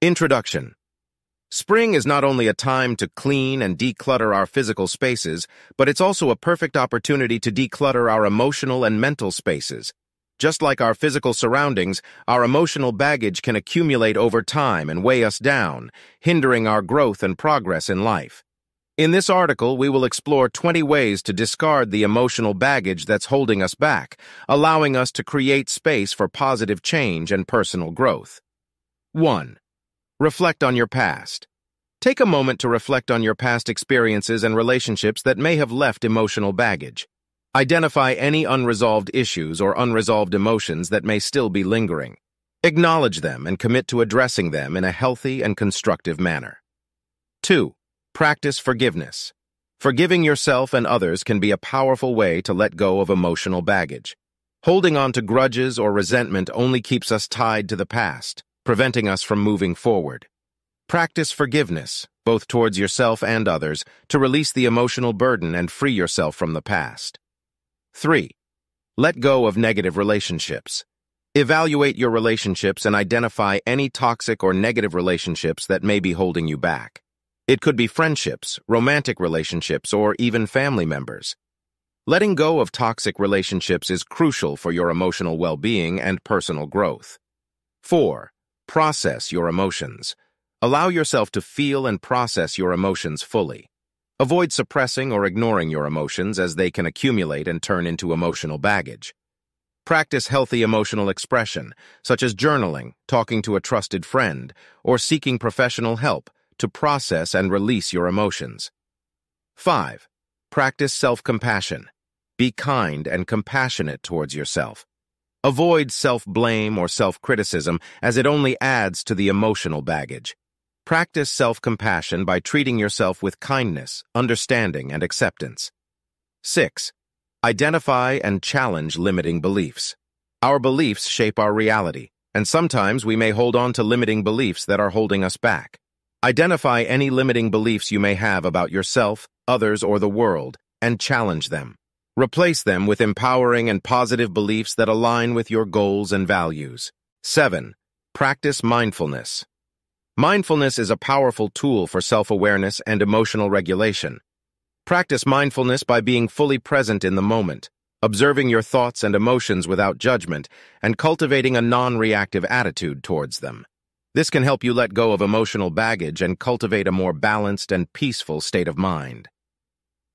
Introduction. Spring is not only a time to clean and declutter our physical spaces, but it's also a perfect opportunity to declutter our emotional and mental spaces. Just like our physical surroundings, our emotional baggage can accumulate over time and weigh us down, hindering our growth and progress in life. In this article, we will explore 20 ways to discard the emotional baggage that's holding us back, allowing us to create space for positive change and personal growth. 1. Reflect on your past. Take a moment to reflect on your past experiences and relationships that may have left emotional baggage. Identify any unresolved issues or unresolved emotions that may still be lingering. Acknowledge them and commit to addressing them in a healthy and constructive manner. 2. Practice forgiveness. Forgiving yourself and others can be a powerful way to let go of emotional baggage. Holding on to grudges or resentment only keeps us tied to the past, preventing us from moving forward. Practice forgiveness, both towards yourself and others, to release the emotional burden and free yourself from the past. 3. Let go of negative relationships. Evaluate your relationships and identify any toxic or negative relationships that may be holding you back. It could be friendships, romantic relationships, or even family members. Letting go of toxic relationships is crucial for your emotional well-being and personal growth. 4. Process your emotions. Allow yourself to feel and process your emotions fully. Avoid suppressing or ignoring your emotions as they can accumulate and turn into emotional baggage. Practice healthy emotional expression, such as journaling, talking to a trusted friend, or seeking professional help to process and release your emotions. 5. Practice self-compassion. Be kind and compassionate towards yourself. Avoid self-blame or self-criticism as it only adds to the emotional baggage. Practice self-compassion by treating yourself with kindness, understanding, and acceptance. 6. Identify and challenge limiting beliefs. Our beliefs shape our reality, and sometimes we may hold on to limiting beliefs that are holding us back. Identify any limiting beliefs you may have about yourself, others, or the world, and challenge them. Replace them with empowering and positive beliefs that align with your goals and values. 7. Practice mindfulness. Mindfulness is a powerful tool for self-awareness and emotional regulation. Practice mindfulness by being fully present in the moment, observing your thoughts and emotions without judgment, and cultivating a non-reactive attitude towards them. This can help you let go of emotional baggage and cultivate a more balanced and peaceful state of mind.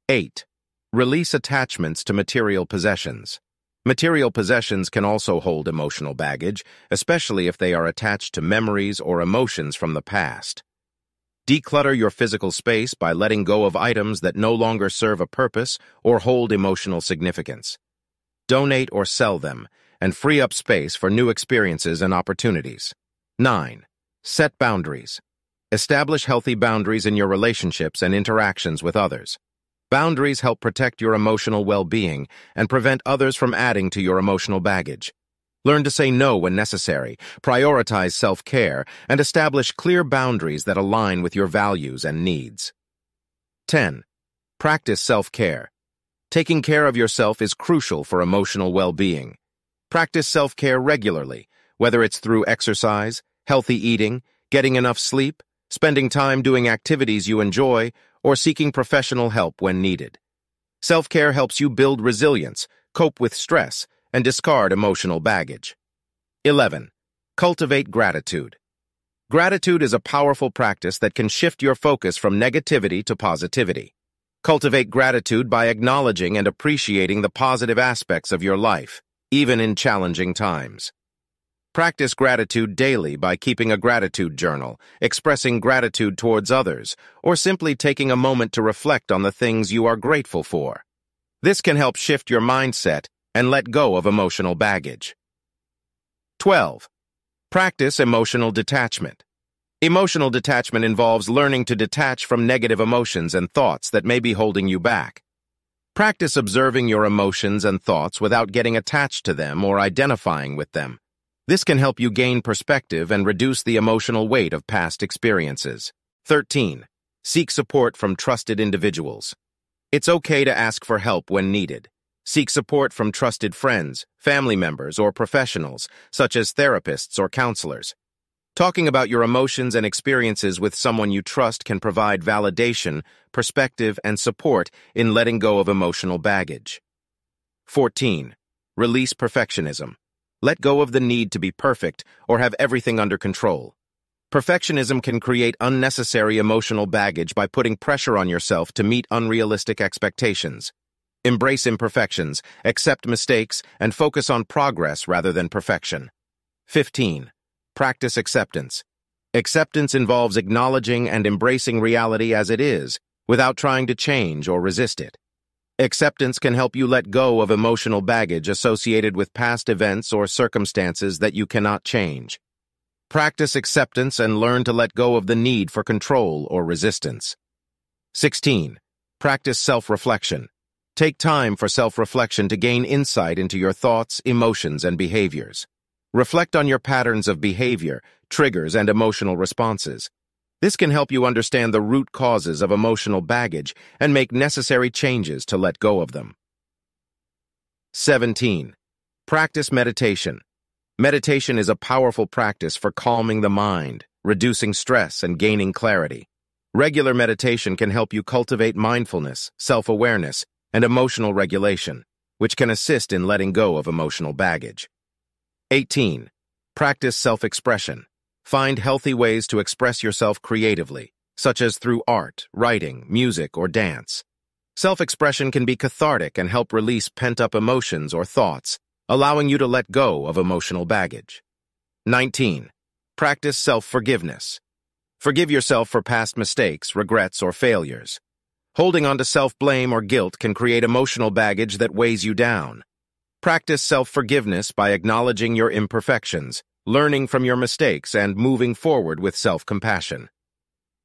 8. Release attachments to material possessions. Material possessions can also hold emotional baggage, especially if they are attached to memories or emotions from the past. Declutter your physical space by letting go of items that no longer serve a purpose or hold emotional significance. Donate or sell them, and free up space for new experiences and opportunities. 9. Set boundaries. Establish healthy boundaries in your relationships and interactions with others. Boundaries help protect your emotional well-being and prevent others from adding to your emotional baggage. Learn to say no when necessary, prioritize self-care, and establish clear boundaries that align with your values and needs. 10. Practice self-care. Taking care of yourself is crucial for emotional well-being. Practice self-care regularly, whether it's through exercise, healthy eating, getting enough sleep, spending time doing activities you enjoy, or seeking professional help when needed. Self-care helps you build resilience, cope with stress, and discard emotional baggage. 11. Cultivate gratitude. Gratitude is a powerful practice that can shift your focus from negativity to positivity. Cultivate gratitude by acknowledging and appreciating the positive aspects of your life, even in challenging times. Practice gratitude daily by keeping a gratitude journal, expressing gratitude towards others, or simply taking a moment to reflect on the things you are grateful for. This can help shift your mindset and let go of emotional baggage. 12. Practice emotional detachment. Emotional detachment involves learning to detach from negative emotions and thoughts that may be holding you back. Practice observing your emotions and thoughts without getting attached to them or identifying with them. This can help you gain perspective and reduce the emotional weight of past experiences. 13. Seek support from trusted individuals. It's okay to ask for help when needed. Seek support from trusted friends, family members, or professionals, such as therapists or counselors. Talking about your emotions and experiences with someone you trust can provide validation, perspective, and support in letting go of emotional baggage. 14. Release perfectionism. Let go of the need to be perfect or have everything under control. Perfectionism can create unnecessary emotional baggage by putting pressure on yourself to meet unrealistic expectations. Embrace imperfections, accept mistakes, and focus on progress rather than perfection. 15. Practice acceptance. Acceptance involves acknowledging and embracing reality as it is, without trying to change or resist it. Acceptance can help you let go of emotional baggage associated with past events or circumstances that you cannot change. Practice acceptance and learn to let go of the need for control or resistance. 16. Practice self-reflection. Take time for self-reflection to gain insight into your thoughts, emotions, and behaviors. Reflect on your patterns of behavior, triggers, and emotional responses. This can help you understand the root causes of emotional baggage and make necessary changes to let go of them. 17. Practice meditation. Meditation is a powerful practice for calming the mind, reducing stress, and gaining clarity. Regular meditation can help you cultivate mindfulness, self-awareness, and emotional regulation, which can assist in letting go of emotional baggage. 18. Practice self-expression. Find healthy ways to express yourself creatively, such as through art, writing, music, or dance. Self-expression can be cathartic and help release pent-up emotions or thoughts, allowing you to let go of emotional baggage. 19. Practice self-forgiveness. Forgive yourself for past mistakes, regrets, or failures. Holding on to self-blame or guilt can create emotional baggage that weighs you down. Practice self-forgiveness by acknowledging your imperfections, learning from your mistakes, and moving forward with self-compassion.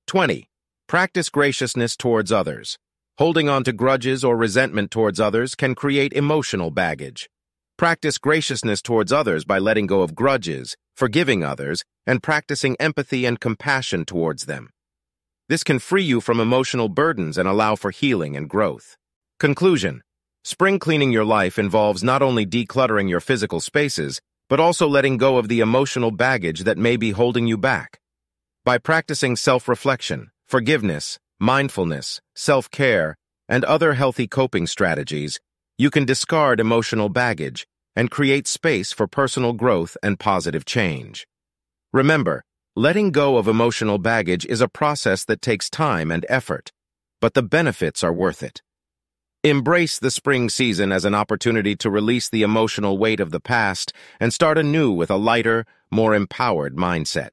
20. Practice graciousness towards others. Holding on to grudges or resentment towards others can create emotional baggage. Practice graciousness towards others by letting go of grudges, forgiving others, and practicing empathy and compassion towards them. This can free you from emotional burdens and allow for healing and growth. Conclusion. Spring cleaning your life involves not only decluttering your physical spaces, but also letting go of the emotional baggage that may be holding you back. By practicing self-reflection, forgiveness, mindfulness, self-care, and other healthy coping strategies, you can discard emotional baggage and create space for personal growth and positive change. Remember, letting go of emotional baggage is a process that takes time and effort, but the benefits are worth it. Embrace the spring season as an opportunity to release the emotional weight of the past and start anew with a lighter, more empowered mindset.